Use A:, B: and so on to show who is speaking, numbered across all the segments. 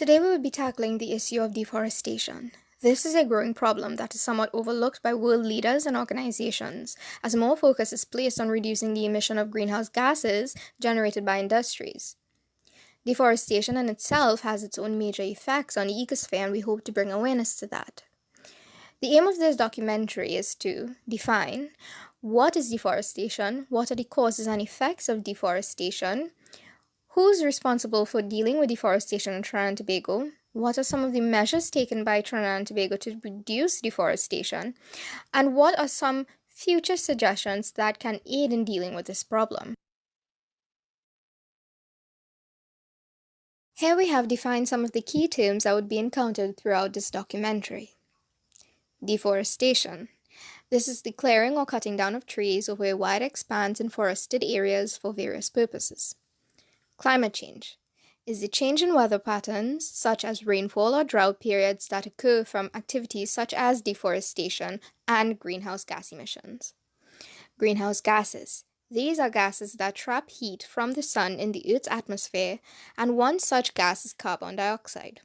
A: Today we will be tackling the issue of deforestation. This is a growing problem that is somewhat overlooked by world leaders and organizations, as more focus is placed on reducing the emission of greenhouse gases generated by industries. Deforestation in itself has its own major effects on the ecosphere, and we hope to bring awareness to that. The aim of this documentary is to define what is deforestation, what are the causes and effects of deforestation, who's responsible for dealing with deforestation in Trinidad and Tobago? What are some of the measures taken by Trinidad and Tobago to reduce deforestation? And what are some future suggestions that can aid in dealing with this problem? Here we have defined some of the key terms that would be encountered throughout this documentary. Deforestation. This is the clearing or cutting down of trees over a wide expanse in forested areas for various purposes. Climate change is the change in weather patterns, such as rainfall or drought periods that occur from activities such as deforestation and greenhouse gas emissions. Greenhouse gases. These are gases that trap heat from the sun in the Earth's atmosphere, and one such gas is carbon dioxide.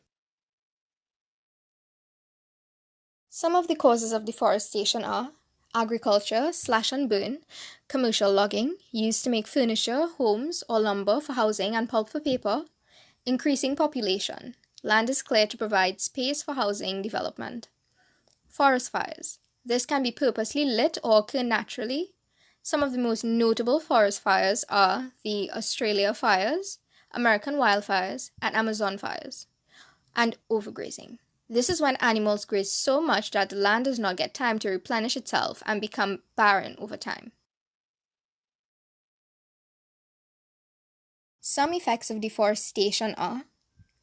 A: Some of the causes of deforestation are agriculture, slash and burn, commercial logging, used to make furniture, homes, or lumber for housing and pulp for paper, increasing population, land is cleared to provide space for housing development. Forest fires, this can be purposely lit or occur naturally. Some of the most notable forest fires are the Australia fires, American wildfires, and Amazon fires. And overgrazing. This is when animals graze so much that the land does not get time to replenish itself and become barren over time. Some effects of deforestation are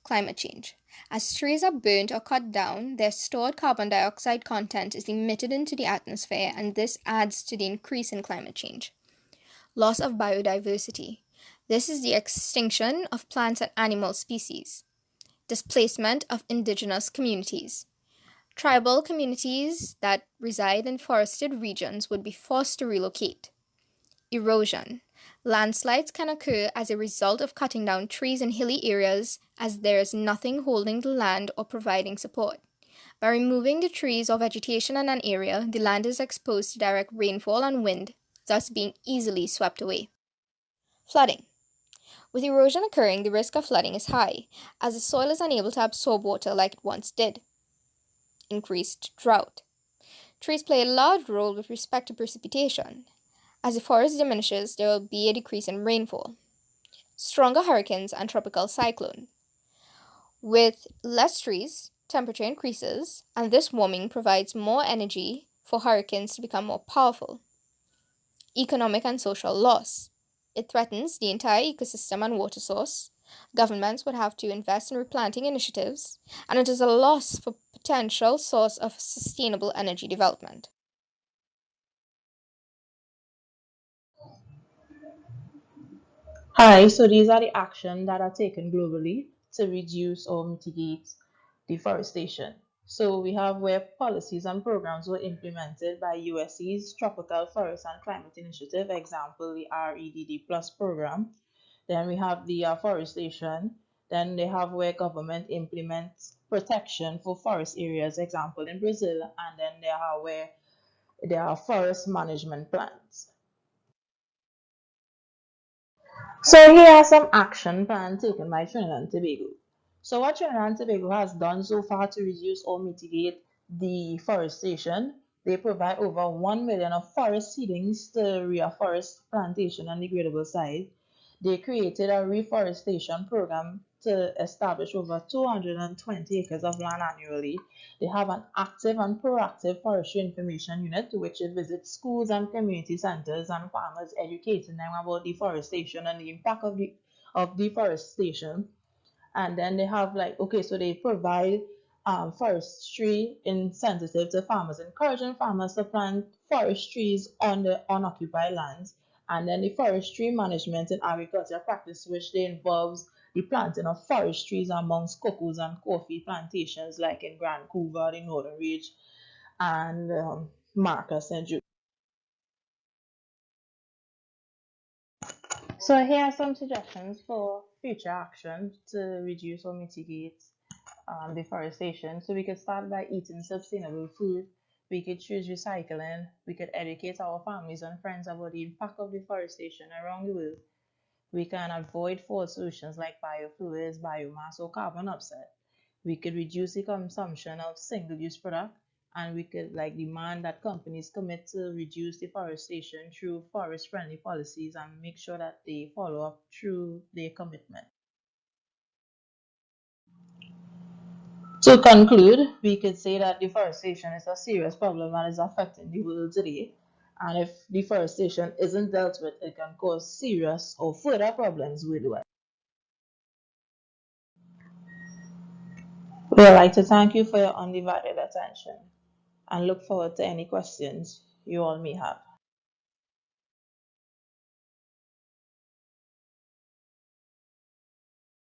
A: climate change. As trees are burnt or cut down, their stored carbon dioxide content is emitted into the atmosphere, and this adds to the increase in climate change. Loss of biodiversity. This is the extinction of plants and animal species. Displacement of indigenous communities. Tribal communities that reside in forested regions would be forced to relocate. Erosion. Landslides can occur as a result of cutting down trees in hilly areas, as there is nothing holding the land or providing support. By removing the trees or vegetation in an area, the land is exposed to direct rainfall and wind, thus being easily swept away. Flooding. With erosion occurring, the risk of flooding is high, as the soil is unable to absorb water like it once did. Increased drought. Trees play a large role with respect to precipitation. As the forest diminishes, there will be a decrease in rainfall. Stronger hurricanes and tropical cyclone. With less trees, temperature increases, and this warming provides more energy for hurricanes to become more powerful. Economic and social loss. It threatens the entire ecosystem and water source. Governments would have to invest in replanting initiatives, and it is a loss for potential source of sustainable energy development.
B: Hi, so these are the actions that are taken globally to reduce or mitigate deforestation. So we have where policies and programs were implemented by USA's Tropical Forest and Climate Initiative, example the REDD Plus program. Then we have the forestation. Then they have where government implements protection for forest areas, example in Brazil, and then there are where there are forest management plans. So here are some action plans taken by Trinidad and Tobago. So what Trinidad and Tobago has done so far to reduce or mitigate deforestation, they provide over 1 million of forest seedings to reforest plantation on degradable site. They created a reforestation program to establish over 220 acres of land annually. They have an active and proactive forestry information unit, which it visits schools and community centers and farmers, educating them about deforestation and the impact of deforestation. And then they have like, okay, so they provide forestry incentive to farmers, encouraging farmers to plant forest trees on the unoccupied lands. And then the forestry management and agriculture practice, which they involves the planting of forest trees amongst cocoa and coffee plantations like in Grand Couva, the Northern Ridge, and Marcus and Jude. So here are some suggestions for future action to reduce or mitigate deforestation. So we could start by eating sustainable food. We could choose recycling. We could educate our families and friends about the impact of deforestation around the world. We can avoid false solutions like biofluids, biomass, or carbon offset. We could reduce the consumption of single-use product, and we could demand that companies commit to reduce deforestation through forest-friendly policies and make sure that they follow up through their commitment. To conclude, we could say that deforestation is a serious problem and is affecting the world today. And if deforestation isn't dealt with, it can cause serious or further problems worldwide. We would like to thank you for your undivided attention and look forward to any questions you all may have.